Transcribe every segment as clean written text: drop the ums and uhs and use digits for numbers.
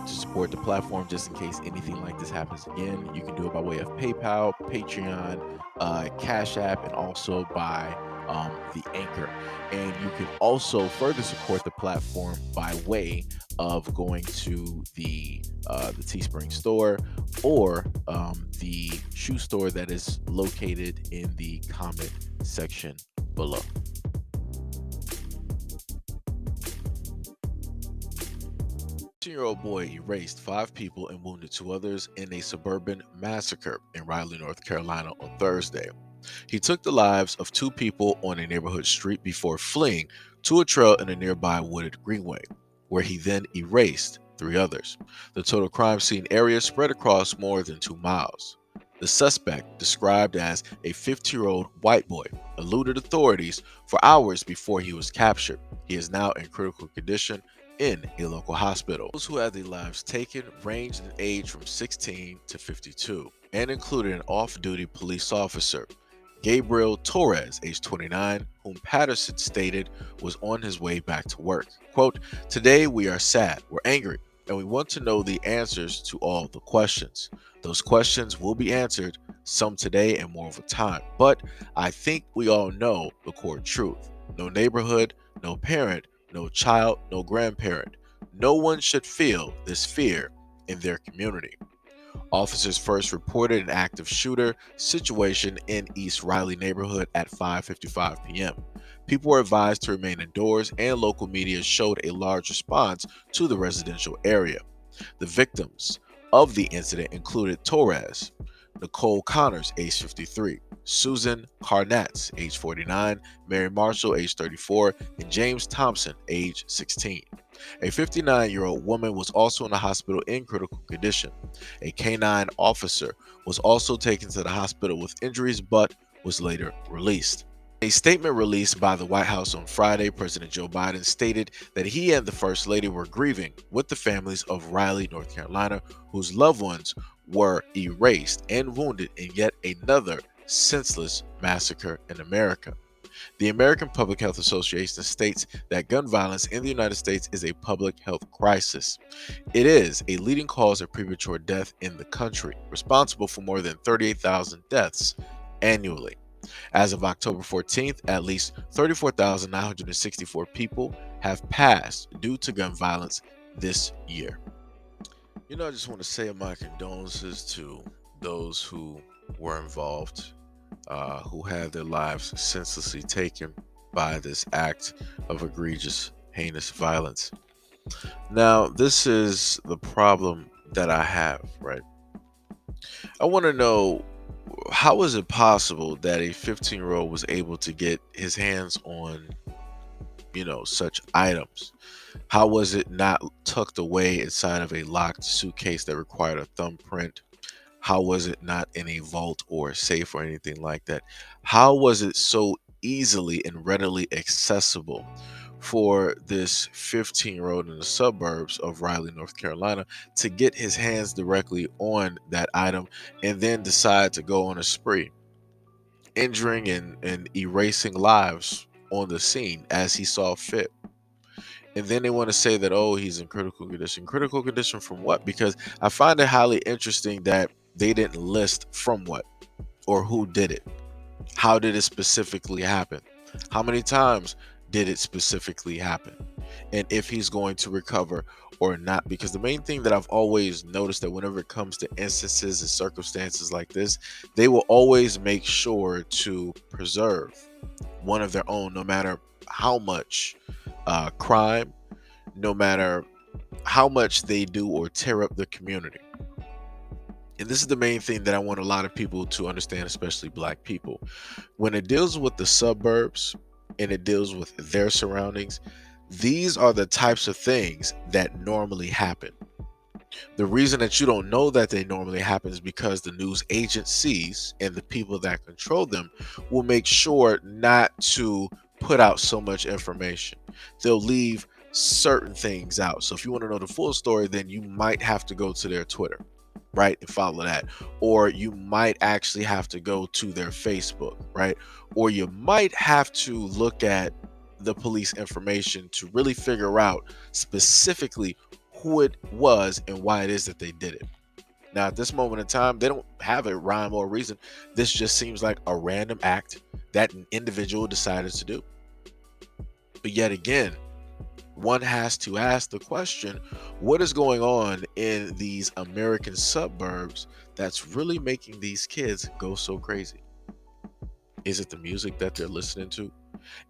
to support the platform just in case anything like this happens again, you can do it by way of PayPal, Patreon, Cash App, and also by the Anchor. And you can also further support the platform by way of going to the Teespring store or the shoe store that is located in the comment section below. 15-year-old boy erased 5 people and wounded 2 others in a suburban massacre in Raleigh, North Carolina on Thursday. He took the lives of 2 people on a neighborhood street before fleeing to a trail in a nearby wooded greenway, where he then erased 3 others. The total crime scene area spread across more than 2 miles. The suspect, described as a 50-year-old white boy, eluded authorities for hours before he was captured. He is now in critical condition in a local hospital. Those who had their lives taken ranged in age from 16 to 52 and included an off-duty police officer, Gabriel Torres, age 29, whom Patterson stated was on his way back to work. Quote, "Today we are sad, we're angry, and we want to know the answers to all the questions. Those questions will be answered, some today and more over time. But I think we all know the core truth. No neighborhood, no parent, no child, no grandparent. No one should feel this fear in their community." Officers first reported an active shooter situation in East Riley neighborhood at 5:55 p.m. People were advised to remain indoors, and local media showed a large response to the residential area. The victims of the incident included Torres, Nicole Connors, age 53, Susan Carnatz, age 49, Mary Marshall, age 34, and James Thompson, age 16. A 59-year-old woman was also in the hospital in critical condition. A canine officer was also taken to the hospital with injuries but was later released. A statement released by the White House on Friday, President Joe Biden stated that he and the First Lady were grieving with the families of Raleigh, North Carolina, whose loved ones were erased and wounded in yet another senseless massacre in America. The American Public Health Association states that gun violence in the United States is a public health crisis. It is a leading cause of premature death in the country, responsible for more than 38,000 deaths annually. As of October 14th, at least 34,964 people have passed due to gun violence this year. I just want to say my condolences to those who were involved, who had their lives senselessly taken by this act of egregious, heinous violence. Now, this is the problem that I have, right? I want to know, how is it possible that a 15-year-old was able to get his hands on, such items? How was it not tucked away inside of a locked suitcase that required a thumbprint? How was it not in a vault or a safe or anything like that? How was it so easily and readily accessible for this 15-year-old in the suburbs of Raleigh, North Carolina, to get his hands directly on that item and then decide to go on a spree, injuring and erasing lives on the scene as he saw fit? And then they want to say that, oh, he's in critical condition. Critical condition from what? Because I find it highly interesting that they didn't list from what or who did it. How did it specifically happen? How many times did it specifically happen? And if he's going to recover or not. Because the main thing that I've always noticed, that whenever it comes to instances and circumstances like this, they will always make sure to preserve one of their own, no matter how much crime, no matter how much they do or tear up the community. And this is the main thing that I want a lot of people to understand, especially Black people. When it deals with the suburbs and it deals with their surroundings, these are the types of things that normally happen. The reason that you don't know that they normally happen is because the news agencies and the people that control them will make sure not to put out so much information. They'll leave certain things out. So if you want to know the full story, then you might have to go to their Twitter, right, and follow that. Or you might actually have to go to their Facebook, right? Or you might have to look at the police information to really figure out specifically who it was and why it is that they did it. Now, at this moment in time, they don't have a rhyme or reason. This just seems like a random act that an individual decided to do. But yet again, one has to ask the question, what is going on in these American suburbs that's really making these kids go so crazy? Is it the music that they're listening to?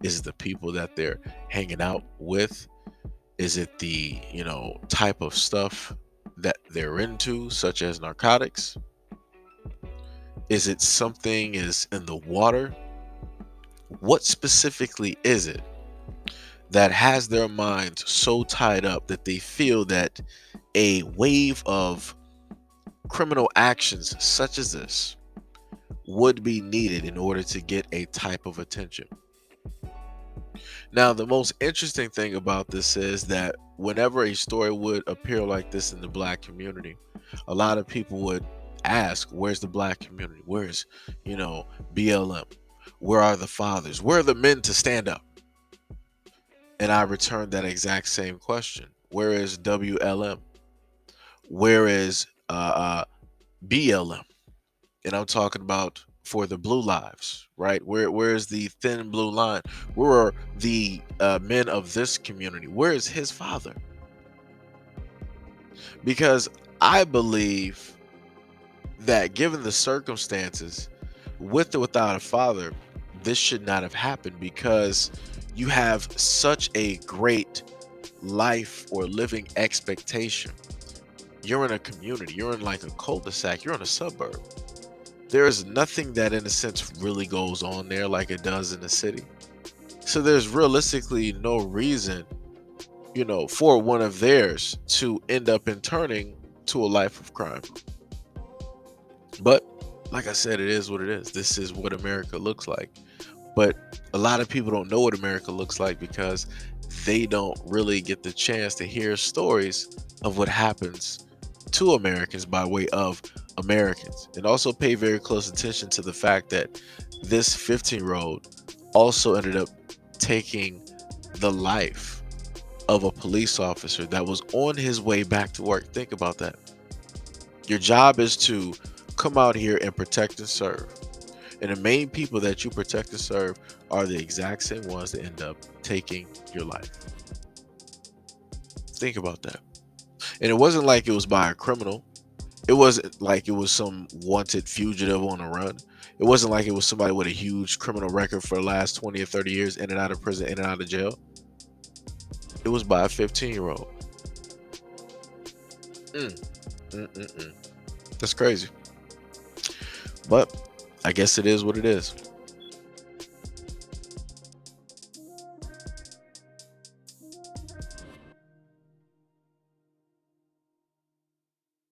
Is it the people that they're hanging out with? Is it the, type of stuff that they're into, such as narcotics? Is it something is in the water? What specifically is it that has their minds so tied up that they feel that a wave of criminal actions such as this would be needed in order to get a type of attention? Now, the most interesting thing about this is that whenever a story would appear like this in the black community, a lot of people would ask, where's the black community? Where's, BLM? Where are the fathers? Where are the men to stand up? And I returned that exact same question. Where is WLM? Where is BLM? And I'm talking about for the blue lives, right? Where is the thin blue line? Where are the men of this community? Where is his father? Because I believe that given the circumstances, with or without a father, this should not have happened, because you have such a great life or living expectation. You're in a community, you're in like a cul-de-sac, you're in a suburb. There is nothing that in a sense really goes on there like it does in the city. So there's realistically no reason, for one of theirs to end up in turning to a life of crime. But like I said, it is what it is. This is what America looks like. But a lot of people don't know what America looks like because they don't really get the chance to hear stories of what happens to Americans by way of Americans. And also pay very close attention to the fact that this 15-year-old also ended up taking the life of a police officer that was on his way back to work. Think about that. Your job is to come out here and protect and serve. And the main people that you protect and serve are the exact same ones that end up taking your life. Think about that. And it wasn't like it was by a criminal. It wasn't like it was some wanted fugitive on a run. It wasn't like it was somebody with a huge criminal record for the last 20 or 30 years, in and out of prison, in and out of jail. It was by a 15-year-old. That's crazy. But I guess it is what it is.